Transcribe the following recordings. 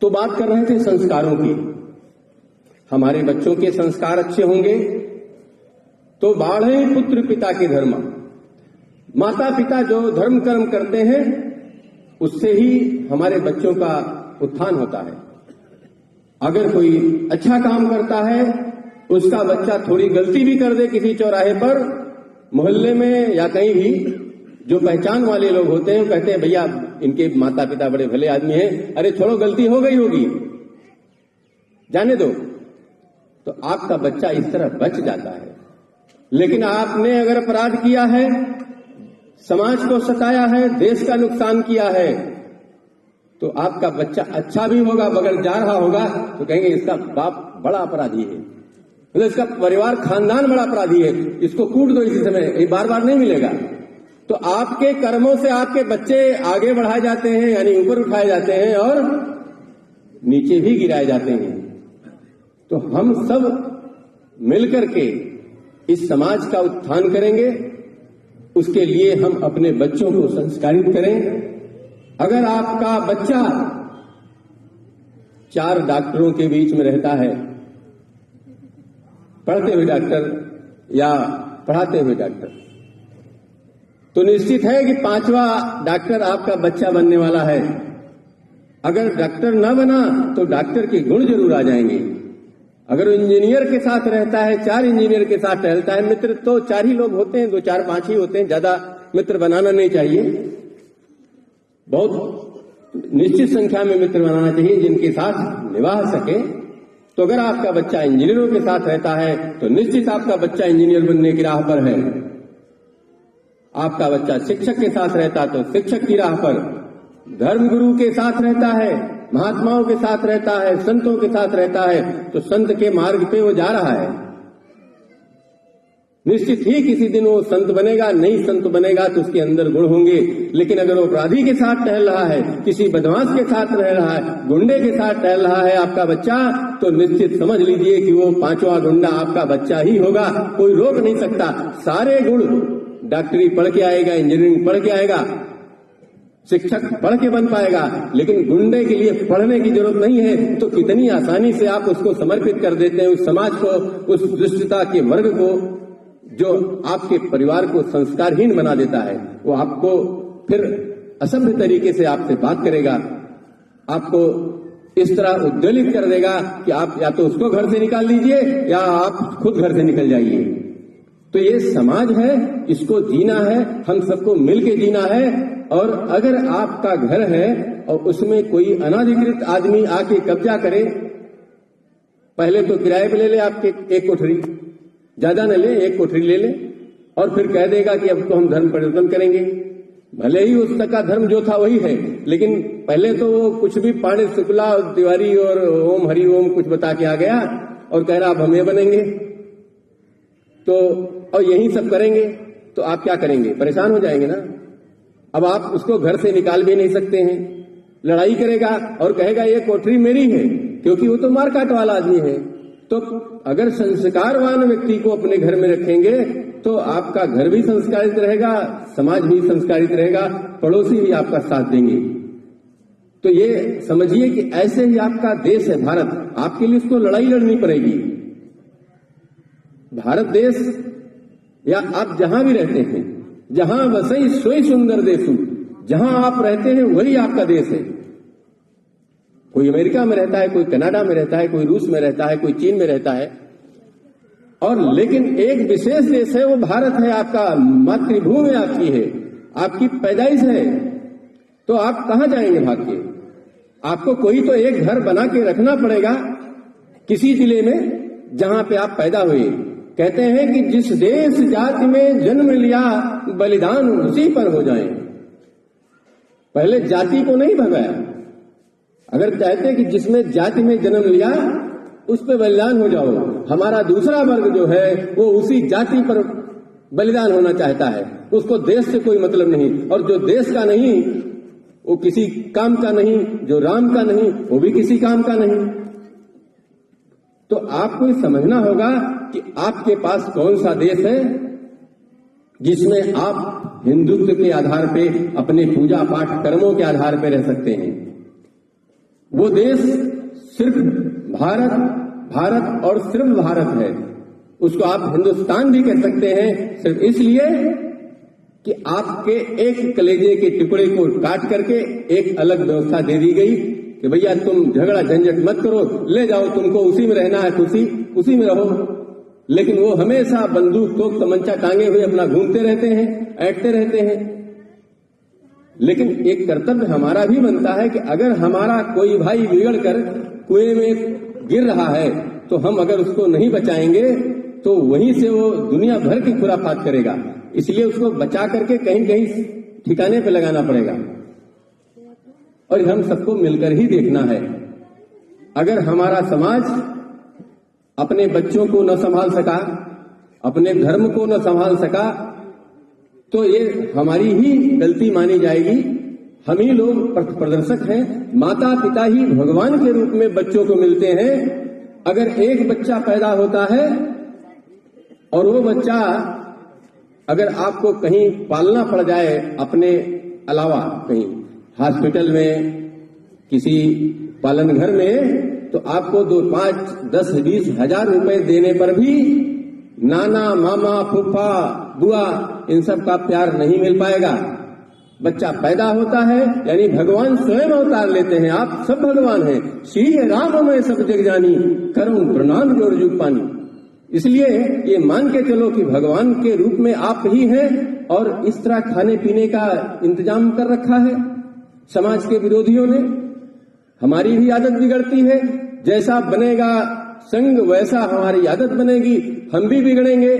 तो बात कर रहे थे संस्कारों की। हमारे बच्चों के संस्कार अच्छे होंगे तो बाढ़े पुत्र पिता के धर्म। माता पिता जो धर्म कर्म करते हैं उससे ही हमारे बच्चों का उत्थान होता है। अगर कोई अच्छा काम करता है, उसका बच्चा थोड़ी गलती भी कर दे किसी चौराहे पर, मोहल्ले में या कहीं भी, जो पहचान वाले लोग होते हैं कहते हैं भैया इनके माता पिता बड़े भले आदमी हैं, अरे छोड़ो गलती हो गई होगी, जाने दो। तो आपका बच्चा इस तरह बच जाता है। लेकिन आपने अगर अपराध किया है, समाज को सताया है, देश का नुकसान किया है, तो आपका बच्चा अच्छा भी होगा, मगर जा रहा होगा तो कहेंगे इसका बाप बड़ा अपराधी है, मतलब इसका परिवार खानदान बड़ा अपराधी है, इसको कूट दो इसी समय, ये बार बार नहीं मिलेगा। तो आपके कर्मों से आपके बच्चे आगे बढ़ाए जाते हैं, यानी ऊपर उठाए जाते हैं और नीचे भी गिराए जाते हैं। तो हम सब मिलकर के इस समाज का उत्थान करेंगे, उसके लिए हम अपने बच्चों को संस्कारित करें। अगर आपका बच्चा 4 डॉक्टरों के बीच में रहता है, पढ़ते हुए डॉक्टर या पढ़ाते हुए डॉक्टर, तो निश्चित है कि 5वां डॉक्टर आपका बच्चा बनने वाला है। अगर डॉक्टर न बना तो डॉक्टर के गुण जरूर आ जाएंगे। अगर इंजीनियर के साथ रहता है, 4 इंजीनियर के साथ टहलता है, मित्र तो 4 ही लोग होते हैं, 2 4 5 ही होते हैं, ज्यादा मित्र बनाना नहीं चाहिए। बहुत निश्चित संख्या में मित्र बनाना चाहिए जिनके साथ निभाह सके। तो अगर आपका बच्चा इंजीनियरों के साथ रहता है तो निश्चित आपका बच्चा इंजीनियर बनने की राह पर है। आपका बच्चा शिक्षक के साथ रहता तो शिक्षक की राह पर, धर्मगुरु के साथ रहता है, महात्माओं के साथ रहता है, संतों के साथ रहता है, तो संत के मार्ग पे वो जा रहा है। निश्चित ही किसी दिन वो संत बनेगा, नहीं संत बनेगा तो उसके अंदर गुण होंगे। लेकिन अगर वो अपराधी के साथ टहल रहा है, किसी बदमाश के साथ रह रहा है, गुंडे के साथ टहल रहा है आपका बच्चा, तो निश्चित समझ लीजिए कि वो 5वां गुंडा आपका बच्चा ही होगा, कोई रोक नहीं सकता। सारे गुण, डॉक्टरी पढ़ के आएगा, इंजीनियरिंग पढ़ के आएगा, शिक्षक पढ़ के बन पाएगा, लेकिन गुंडे के लिए पढ़ने की जरूरत नहीं है। तो कितनी आसानी से आप उसको समर्पित कर देते हैं उस समाज को, उस दुष्टता के वर्ग को, जो आपके परिवार को संस्कारहीन बना देता है। वो आपको फिर असभ्य तरीके से आपसे बात करेगा, आपको इस तरह उद्वेलित कर देगा कि आप या तो उसको घर से निकाल दीजिए या आप खुद घर से निकल जाइए। तो ये समाज है, इसको जीना है, हम सबको मिलके जीना है। और अगर आपका घर है और उसमें कोई अनाधिकृत आदमी आके कब्जा करे, पहले तो किराए पे ले ले आपके एक कोठरी, ज्यादा न ले, एक कोठरी ले ले, और फिर कह देगा कि अब तो हम धर्म परिवर्तन करेंगे। भले ही उस तक का धर्म जो था वही है, लेकिन पहले तो वो कुछ भी पाड़े शुक्ला तिवारी और ओम हरि ओम कुछ बता के आ गया और कह रहा अब हम ये बनेंगे, तो और यही सब करेंगे। तो आप क्या करेंगे? परेशान हो जाएंगे ना। अब आप उसको घर से निकाल भी नहीं सकते हैं, लड़ाई करेगा और कहेगा ये कोठरी मेरी है, क्योंकि वो तो मारकाट वाला आदमी है। तो अगर संस्कारवान व्यक्ति को अपने घर में रखेंगे तो आपका घर भी संस्कारित रहेगा, समाज भी संस्कारित रहेगा, पड़ोसी भी आपका साथ देंगे। तो ये समझिए कि ऐसे ही आपका देश है भारत, आपके लिए इसको लड़ाई लड़नी पड़ेगी। भारत देश, या आप जहां भी रहते हैं, जहां वसई सोई सुंदर देशु, जहां आप रहते हैं वही आपका देश है। कोई अमेरिका में रहता है, कोई कनाडा में रहता है, कोई रूस में रहता है, कोई चीन में रहता है, और लेकिन एक विशेष देश है, वो भारत है, आपका मातृभूमि आपकी है, आपकी पैदाइश है। तो आप कहां जाएंगे भाग के? आपको कोई तो एक घर बना के रखना पड़ेगा किसी जिले में जहां पे आप पैदा हुए। कहते हैं कि जिस देश जाति में जन्म लिया बलिदान उसी पर हो जाए। पहले जाति को नहीं भगाया। अगर चाहते कि जिसमें जाति में जन्म लिया उस पर बलिदान हो जाओ, हमारा दूसरा वर्ग जो है वो उसी जाति पर बलिदान होना चाहता है, उसको देश से कोई मतलब नहीं। और जो देश का नहीं वो किसी काम का नहीं, जो राम का नहीं वो भी किसी काम का नहीं। तो आपको समझना होगा कि आपके पास कौन सा देश है जिसमें आप हिंदुत्व के आधार पे, अपने पूजा पाठ कर्मों के आधार पे रह सकते हैं। वो देश सिर्फ भारत, भारत और सिर्फ भारत है। उसको आप हिंदुस्तान भी कह सकते हैं सिर्फ इसलिए कि आपके एक कलेजे के टुकड़े को काट करके एक अलग व्यवस्था दे दी गई कि भैया तुम झगड़ा झंझट मत करो, ले जाओ, तुमको उसी में रहना है, उसी में रहो। लेकिन वो हमेशा बंदूक तोप तमंचा टांगे हुए अपना घूमते रहते हैं, ऐंठते रहते हैं। लेकिन एक कर्तव्य हमारा भी बनता है कि अगर हमारा कोई भाई बिगड़ कर कुएं में गिर रहा है तो हम अगर उसको नहीं बचाएंगे तो वहीं से वो दुनिया भर की खुराफात करेगा। इसलिए उसको बचा करके कहीं कहीं ठिकाने पे लगाना पड़ेगा। और हम सबको मिलकर ही देखना है। अगर हमारा समाज अपने बच्चों को न संभाल सका, अपने धर्म को न संभाल सका, तो ये हमारी ही गलती मानी जाएगी। हम ही लोग पथ प्रदर्शक हैं। माता पिता ही भगवान के रूप में बच्चों को मिलते हैं। अगर एक बच्चा पैदा होता है और वो बच्चा अगर आपको कहीं पालना पड़ जाए अपने अलावा, कहीं हॉस्पिटल में, किसी पालन घर में, तो आपको 2, 5, 10, 20 हजार रुपए देने पर भी नाना, मामा, फूफा, बुआ इन सब का प्यार नहीं मिल पाएगा। बच्चा पैदा होता है यानी भगवान स्वयं अवतार लेते हैं। आप सब भगवान हैं। श्री राम मैं सब जग जानी, करूं प्रणाम जोड़ जुग पानी। इसलिए ये मान के चलो कि भगवान के रूप में आप ही हैं और इस तरह खाने पीने का इंतजाम कर रखा है समाज के विरोधियों ने। हमारी भी आदत बिगड़ती है। जैसा बनेगा संग वैसा हमारी आदत बनेगी, हम भी बिगड़ेंगे।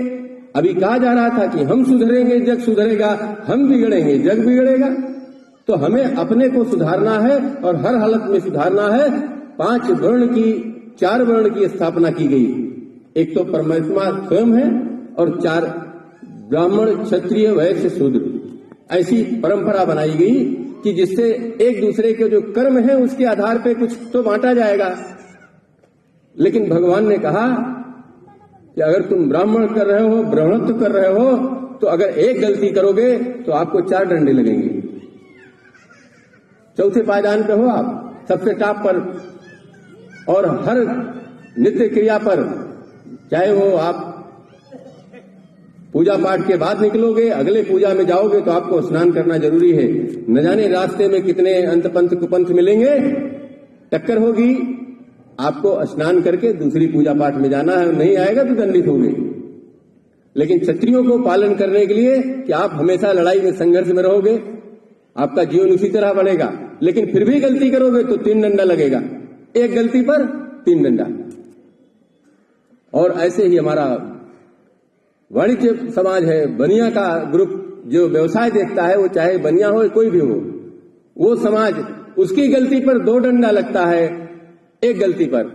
अभी कहा जा रहा था कि हम सुधरेंगे जग सुधरेगा, हम बिगड़ेंगे जग बिगड़ेगा। तो हमें अपने को सुधारना है और हर हालत में सुधारना है। 5 वर्ण की, 4 वर्ण की स्थापना की गई। एक तो परमात्मा स्वयं है और 4 ब्राह्मण, क्षत्रिय, वैश्य, शूद्र। ऐसी परंपरा बनाई गई कि जिससे एक दूसरे के जो कर्म है उसके आधार पे कुछ तो बांटा जाएगा। लेकिन भगवान ने कहा कि अगर तुम ब्राह्मण कर रहे हो, ब्राह्मणत्व कर रहे हो, तो अगर एक गलती करोगे तो आपको 4 डंडे लगेंगे। चौथे पायदान पे हो आप, सबसे टॉप पर। और हर नित्य क्रिया पर, चाहे वो आप पूजा पाठ के बाद निकलोगे, अगले पूजा में जाओगे तो आपको स्नान करना जरूरी है। न जाने रास्ते में कितने अंतपंथ कुपंथ मिलेंगे, टक्कर होगी। आपको स्नान करके दूसरी पूजा पाठ में जाना है, नहीं आएगा तो दंडित होंगे। लेकिन क्षत्रियों को पालन करने के लिए कि आप हमेशा लड़ाई में, संघर्ष में रहोगे, आपका जीवन उसी तरह बढ़ेगा। लेकिन फिर भी गलती करोगे तो 3 डंडा लगेगा। एक गलती पर 3 डंडा। और ऐसे ही हमारा वाणिज्य समाज है, बनिया का ग्रुप जो व्यवसाय देखता है, वो चाहे बनिया हो कोई भी हो, वो समाज, उसकी गलती पर 2 डंडा लगता है एक गलती पर।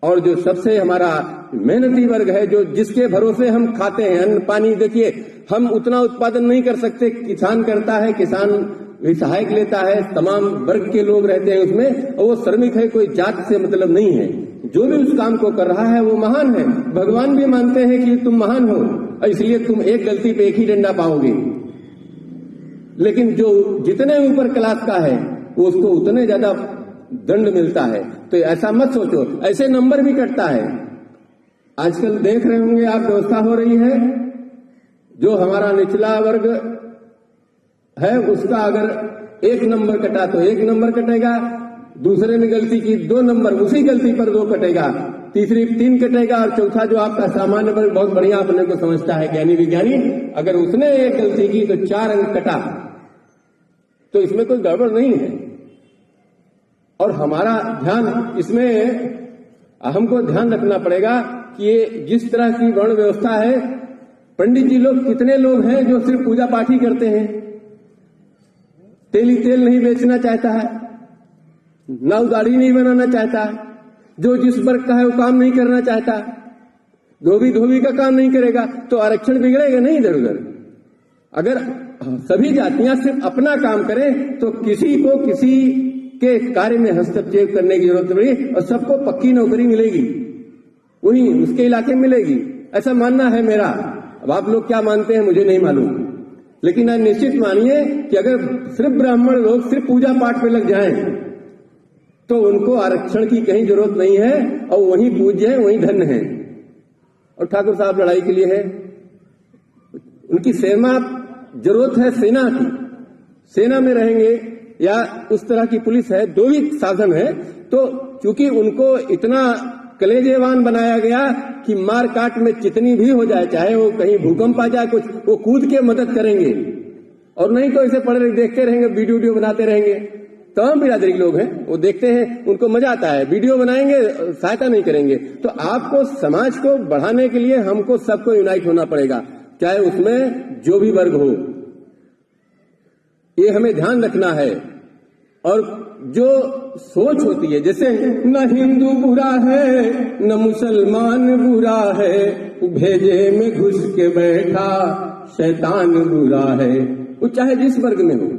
और जो सबसे हमारा मेहनती वर्ग है, जो जिसके भरोसे हम खाते हैं अन्न पानी, देखिए हम उतना उत्पादन नहीं कर सकते, किसान करता है, किसान भी सहायक लेता है, तमाम वर्ग के लोग रहते हैं उसमें, और वो श्रमिक है, कोई जात से मतलब नहीं है। जो भी उस काम को कर रहा है वो महान है। भगवान भी मानते हैं कि तुम महान हो, इसलिए तुम एक गलती पे एक ही डंडा पाओगे। लेकिन जो जितने ऊपर क्लास का है वो उसको उतने ज्यादा दंड मिलता है। तो ऐसा मत सोचो, ऐसे नंबर भी कटता है। आजकल देख रहे होंगे आप, व्यवस्था हो रही है, जो हमारा निचला वर्ग है उसका अगर 1 नंबर कटा तो 1 नंबर कटेगा, दूसरे ने गलती की 2 नंबर, उसी गलती पर 2 कटेगा, तीसरी 3 कटेगा, और चौथा जो आपका सामान्य वर्ग बहुत बढ़िया अपने को समझता है, ज्ञानी विज्ञानी, अगर उसने एक गलती की तो 4 अंक कटा। तो इसमें कोई गड़बड़ नहीं है। और हमारा ध्यान इसमें, हमको ध्यान रखना पड़ेगा कि ये जिस तरह की वर्ण व्यवस्था है, पंडित जी लोग कितने लोग हैं जो सिर्फ पूजा पाठ ही करते हैं, तेली तेल नहीं बेचना चाहता है, नाव दाढ़ी नहीं बनाना चाहता, जो जिस वर्ग का है वो काम नहीं करना चाहता, धोबी का काम नहीं करेगा, तो आरक्षण बिगड़ेगा नहीं इधर उधर। अगर सभी जातियां सिर्फ अपना काम करें तो किसी को किसी के कार्य में हस्तक्षेप करने की जरूरत नहीं, और सबको पक्की नौकरी मिलेगी, वही उसके इलाके में मिलेगी, ऐसा मानना है मेरा। अब आप लोग क्या मानते हैं मुझे नहीं मालूम, लेकिन आप निश्चित मानिए कि अगर सिर्फ ब्राह्मण लोग सिर्फ पूजा पाठ पे लग जाएं तो उनको आरक्षण की कहीं जरूरत नहीं है और वहीं पूज्य है, वहीं धन्य है। और ठाकुर साहब लड़ाई के लिए है, उनकी सेना जरूरत है सेना की, सेना में रहेंगे या उस तरह की पुलिस है, दो ही साधन है। तो चूंकि उनको इतना कलेजेवान बनाया गया कि मार काट में जितनी भी हो जाए, चाहे वो कहीं भूकंप आ जाए कुछ, वो कूद के मदद करेंगे, और नहीं तो ऐसे पढ़े देखते रहेंगे, वीडियो बनाते रहेंगे। तमाम बिरादरी के लोग हैं, वो देखते हैं, उनको मजा आता है, वीडियो बनाएंगे, सहायता नहीं करेंगे। तो आपको समाज को बढ़ाने के लिए हमको सबको यूनाइट होना पड़ेगा, चाहे उसमें जो भी वर्ग हो, ये हमें ध्यान रखना है। और जो सोच होती है, जैसे न हिंदू बुरा है न मुसलमान बुरा है, भेजे में घुस के बैठा शैतान बुरा है, वो चाहे जिस वर्ग में हो।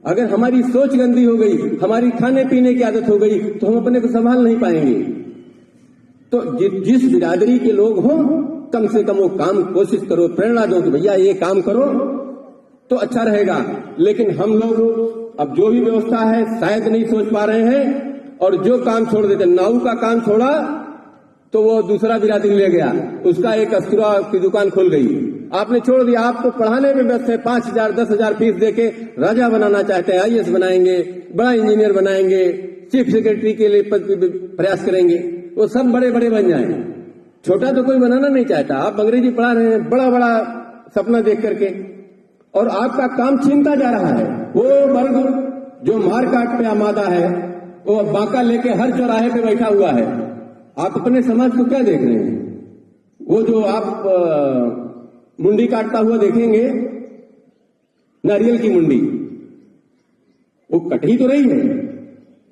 अगर हमारी सोच गंदी हो गई, हमारी खाने पीने की आदत हो गई, तो हम अपने को संभाल नहीं पाएंगे। तो जिस बिरादरी के लोग हों, कम से कम वो काम कोशिश करो, प्रेरणा दो कि भैया ये काम करो तो अच्छा रहेगा। लेकिन हम लोग अब जो भी व्यवस्था है शायद नहीं सोच पा रहे हैं, और जो काम छोड़ देते, नाऊ का काम छोड़ा तो वो दूसरा बिरादरी ले गया, उसका एक अस्कुरा की दुकान खोल गई, आपने छोड़ दिया। आप तो पढ़ाने में व्यस्त है, 5,000 10,000 फीस देके राजा बनाना चाहते हैं, IAS बनाएंगे, बड़ा इंजीनियर बनाएंगे, चीफ सेक्रेटरी के लिए प्रयास करेंगे, वो सब बड़े बड़े बन जाएं। छोटा तो कोई बनाना नहीं चाहता। आप अंग्रेजी पढ़ा रहे हैं बड़ा बड़ा सपना देख करके, और आपका काम छीनता जा रहा है। वो वर्ग जो मार काट पे आमादा है, वो बांका लेके हर चौराहे पे बैठा हुआ है। आप अपने समाज को क्या देख रहे हैं? वो जो आप मुंडी काटता हुआ देखेंगे, नारियल की मुंडी, वो कट ही तो रही है।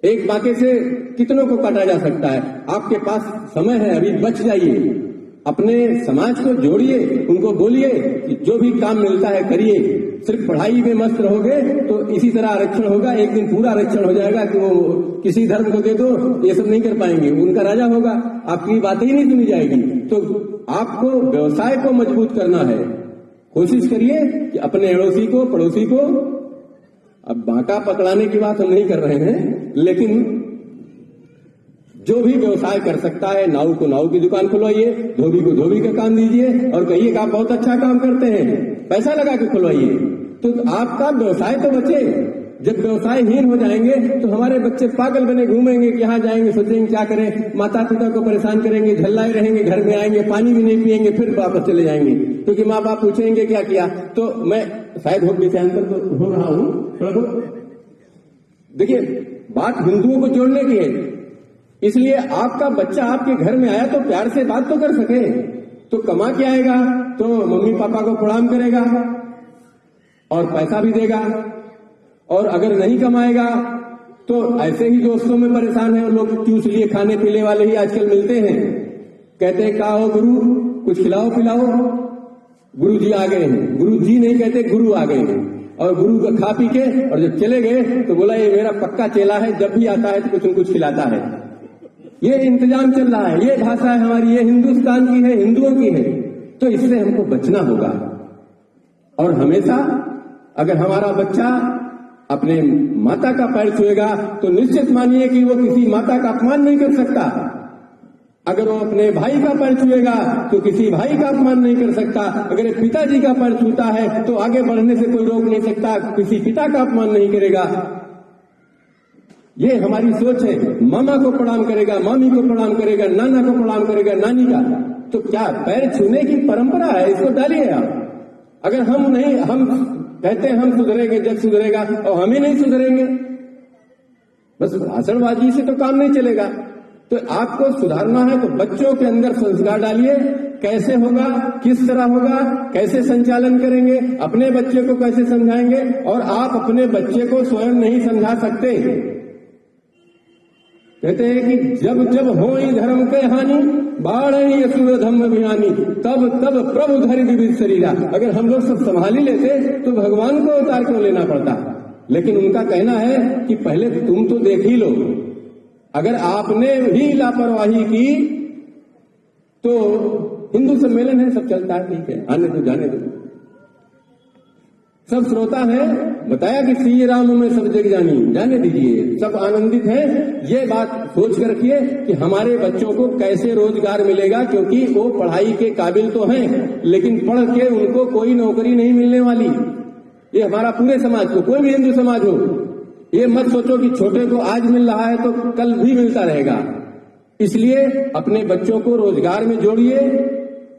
एक बांके से कितनों को काटा जा सकता है? आपके पास समय है, अभी बच जाइए, अपने समाज को जोड़िए, उनको बोलिए कि जो भी काम मिलता है करिए। सिर्फ पढ़ाई में मस्त रहोगे तो इसी तरह आरक्षण होगा, एक दिन पूरा आरक्षण हो जाएगा कि वो किसी धर्म को दे दो, ये सब नहीं कर पाएंगे, उनका राजा होगा, आपकी बातें ही नहीं सुनी जाएगी। तो आपको व्यवसाय को मजबूत करना है। कोशिश करिए कि अपने अड़ोसी को, पड़ोसी को, अब बांका पकड़ाने की बात हम नहीं कर रहे हैं, लेकिन जो भी व्यवसाय कर सकता है, नाऊ को नाऊ की दुकान खुलवाइए, धोबी को धोबी का काम दीजिए, और कहिए कि आप बहुत अच्छा काम करते हैं, पैसा लगा के खुलवाइए, तो आपका व्यवसाय तो बचे। जब व्यवसायहीन हो जाएंगे तो हमारे बच्चे पागल बने घूमेंगे कि यहाँ जाएंगे, सोचेंगे क्या करें, माता पिता को परेशान करेंगे, झल्लाए रहेंगे, घर में आएंगे, पानी भी नहीं पिएंगे, फिर वापस चले जाएंगे, क्योंकि माँ बाप पूछेंगे क्या किया। तो मैं शायद विषयांतर तो हो रहा हूँ थोड़ा बहुत। देखिए, बात हिंदुओं को जोड़ने की है, इसलिए आपका बच्चा आपके घर में आया तो प्यार से बात तो कर सके। तो कमा के आएगा तो मम्मी पापा को प्रणाम करेगा और पैसा भी देगा, और अगर नहीं कमाएगा तो ऐसे ही दोस्तों में परेशान है लोग, चूस लिए खाने पीने वाले ही आजकल मिलते हैं, कहते हैं क्या हो गुरु, कुछ खिलाओ पिलाओ, गुरु जी आ गए हैं। गुरु जी नहीं कहते, गुरु आ गए हैं, और गुरु का खा पी के और जब चले गए तो बोला ये मेरा पक्का चेला है, जब भी आता है तो कुछ न कुछ खिलाता है। ये इंतजाम चल रहा है, ये भाषा है हमारी, ये हिंदुस्तान की है, हिंदुओं की है। तो इससे हमको बचना होगा। और हमेशा अगर हमारा बच्चा अपने माता का पैर छुएगा तो निश्चित मानिए कि वो किसी माता का अपमान नहीं कर सकता। अगर वो अपने भाई का पैर छुएगा तो किसी भाई का अपमान नहीं कर सकता। अगर पिताजी का पैर छूता है तो आगे बढ़ने से कोई रोक नहीं सकता, किसी पिता का अपमान नहीं करेगा। ये हमारी सोच है। मामा को प्रणाम करेगा, मामी को प्रणाम करेगा, नाना को प्रणाम करेगा, नानी का। तो क्या पैर छूने की परंपरा है, इसको डालिए आप। अगर हम नहीं, हम कहते हैं हम सुधरेंगे, जग सुधरेगा, और हम ही नहीं सुधरेंगे, बस भाषणबाजी से तो काम नहीं चलेगा। तो आपको सुधारना है तो बच्चों के अंदर संस्कार डालिए। कैसे होगा, किस तरह होगा, कैसे संचालन करेंगे, अपने बच्चे को कैसे समझाएंगे, और आप अपने बच्चे को स्वयं नहीं समझा सकते। कहते हैं कि जब जब होई धर्म के हानि, बाढ़ असुर धर्म अभियानी, तब तब प्रभु धरि विविध शरीरा। अगर हम लोग सब संभाल ही लेते तो भगवान को अवतार क्यों लेना पड़ता। लेकिन उनका कहना है कि पहले तुम तो देख ही लो। अगर आपने भी लापरवाही की तो हिंदू सम्मेलन है, सब चलता है, ठीक है, आने दो, जाने दो। सब श्रोता है, बताया कि श्री राम में सब जग जानी, जाने दीजिए, सब आनंदित हैं। ये बात सोच कर रखिए कि हमारे बच्चों को कैसे रोजगार मिलेगा, क्योंकि वो पढ़ाई के काबिल तो हैं, लेकिन पढ़ के उनको कोई नौकरी नहीं मिलने वाली। ये हमारा पूरे समाज को, कोई भी हिंदू समाज हो, ये मत सोचो कि छोटे को आज मिल रहा है तो कल भी मिलता रहेगा। इसलिए अपने बच्चों को रोजगार में जोड़िए।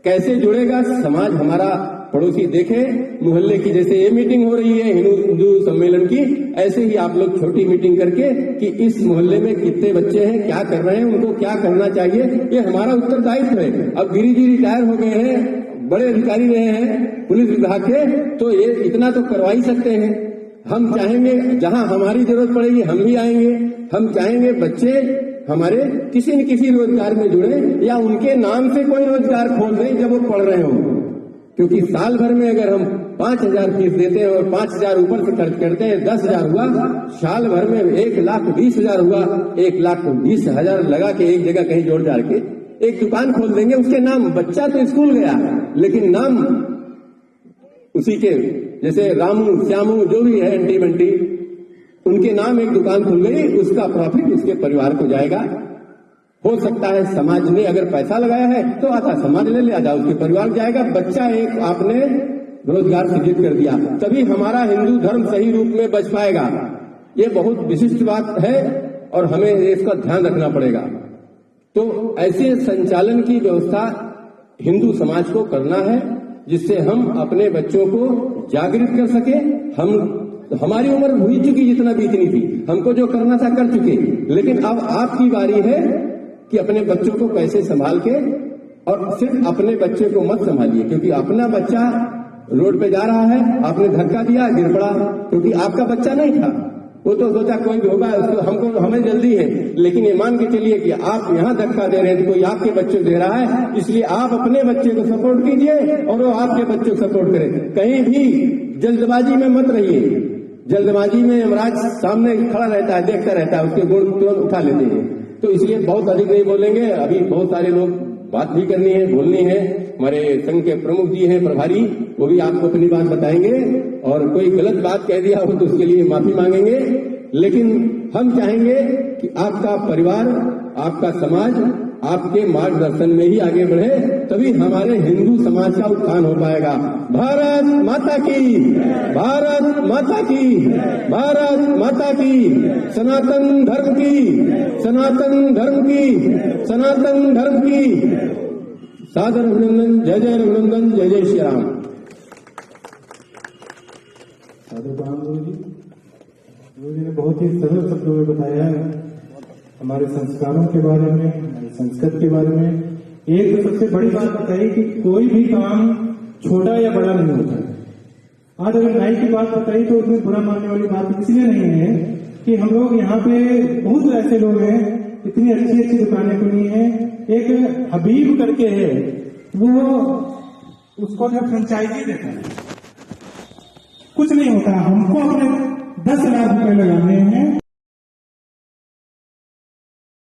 कैसे जुड़ेगा समाज हमारा, पड़ोसी देखे, मोहल्ले की जैसे ये मीटिंग हो रही है हिंदू सम्मेलन की, ऐसे ही आप लोग छोटी मीटिंग करके कि इस मोहल्ले में कितने बच्चे हैं, क्या कर रहे हैं, उनको क्या करना चाहिए, ये हमारा उत्तरदायित्व है। अब गिरी जी रिटायर हो गए हैं, बड़े अधिकारी रहे हैं पुलिस विभाग के, तो ये इतना तो करवा ही सकते हैं। हम चाहेंगे जहां हमारी जरूरत पड़ेगी हम भी आएंगे। हम चाहेंगे बच्चे हमारे किसी न किसी रोजगार में जुड़े या उनके नाम से कोई रोजगार खोल दें जब वो पढ़ रहे हो, क्योंकि साल भर में अगर हम 5,000 फीस देते हैं और 5,000 ऊपर से खर्च करते हैं, 10,000 हुआ, साल भर में 1,20,000 हुआ, 1,20,000 लगा के एक जगह कहीं जोड़ जाड़ के एक दुकान खोल देंगे, उसके नाम, बच्चा तो स्कूल गया लेकिन नाम उसी के, जैसे रामू श्यामू जो भी है एंटी बंटी, उनके नाम एक दुकान खुल गई, उसका प्रॉफिट उसके परिवार को जाएगा। हो सकता है समाज ने अगर पैसा लगाया है तो आधा समाज ले आधा उसके परिवार जाएगा। बच्चा एक आपने रोजगार सृजित कर दिया, तभी हमारा हिंदू धर्म सही रूप में बच पाएगा। ये बहुत विशिष्ट बात है और हमें इसका ध्यान रखना पड़ेगा। तो ऐसे संचालन की व्यवस्था हिंदू समाज को करना है, जिससे हम अपने बच्चों को जागृत कर सके। हमारी उम्र हुई चुकी जितना बीतनी थी, हमको जो करना था कर चुके, लेकिन अब आपकी बारी है कि अपने बच्चों को कैसे संभाल के, और सिर्फ अपने बच्चे को मत संभालिए, क्योंकि अपना बच्चा रोड पे जा रहा है, आपने धक्का दिया, गिर पड़ा, क्योंकि आपका बच्चा नहीं था, वो तो सोचा कोई भी होगा, उसको हमें जल्दी है। लेकिन ये मान के चलिए कि आप यहाँ धक्का दे रहे हैं तो कोई आपके बच्चे दे रहा है, इसलिए आप अपने बच्चे को सपोर्ट कीजिए और वो आपके बच्चे को सपोर्ट करे। कहीं भी जल्दबाजी में मत रहिए। जल्दबाजी में यमराज सामने खड़ा रहता है, देखता रहता है, उसके गुण तुरंत उठा लेते हैं। तो इसलिए बहुत अधिक नहीं बोलेंगे, अभी बहुत सारे लोग बात भी करनी है, बोलनी है। हमारे संघ के प्रमुख जी हैं प्रभारी, वो भी आपको अपनी बात बताएंगे, और कोई गलत बात कह दिया हो तो उसके लिए माफी मांगेंगे। लेकिन हम चाहेंगे कि आपका परिवार, आपका समाज आपके मार्गदर्शन में ही आगे बढ़े, तभी हमारे हिंदू समाज का उत्थान हो पाएगा। भारत माता की, भारत माता की, भारत माता की, सनातन धर्म की, सनातन धर्म की, सनातन धर्म की। सादर अभिनंदन, जय जय रघुनंदन, जय जय श्री राम। साधु प्रणाम गुरु जी। गुरु जी ने बहुत ही सरल शब्दों में बताया है हमारे संस्कारों के बारे में, हमारी संस्कृति के बारे में। एक तो सबसे बड़ी बात बताई कि कोई भी काम छोटा या बड़ा नहीं होता है। आज अगर नाई की बात बताई तो उसमें बुरा मानने वाली बात इसलिए नहीं है कि हम लोग यहाँ पे बहुत ऐसे लोग हैं, इतनी अच्छी अच्छी दुकानें खुली हैं। एक हबीब करके है, वो उसको जो फ्रेंचाइजी देता है, कुछ नहीं होता। हमको अपने 10 लाख रुपए लगाने हैं।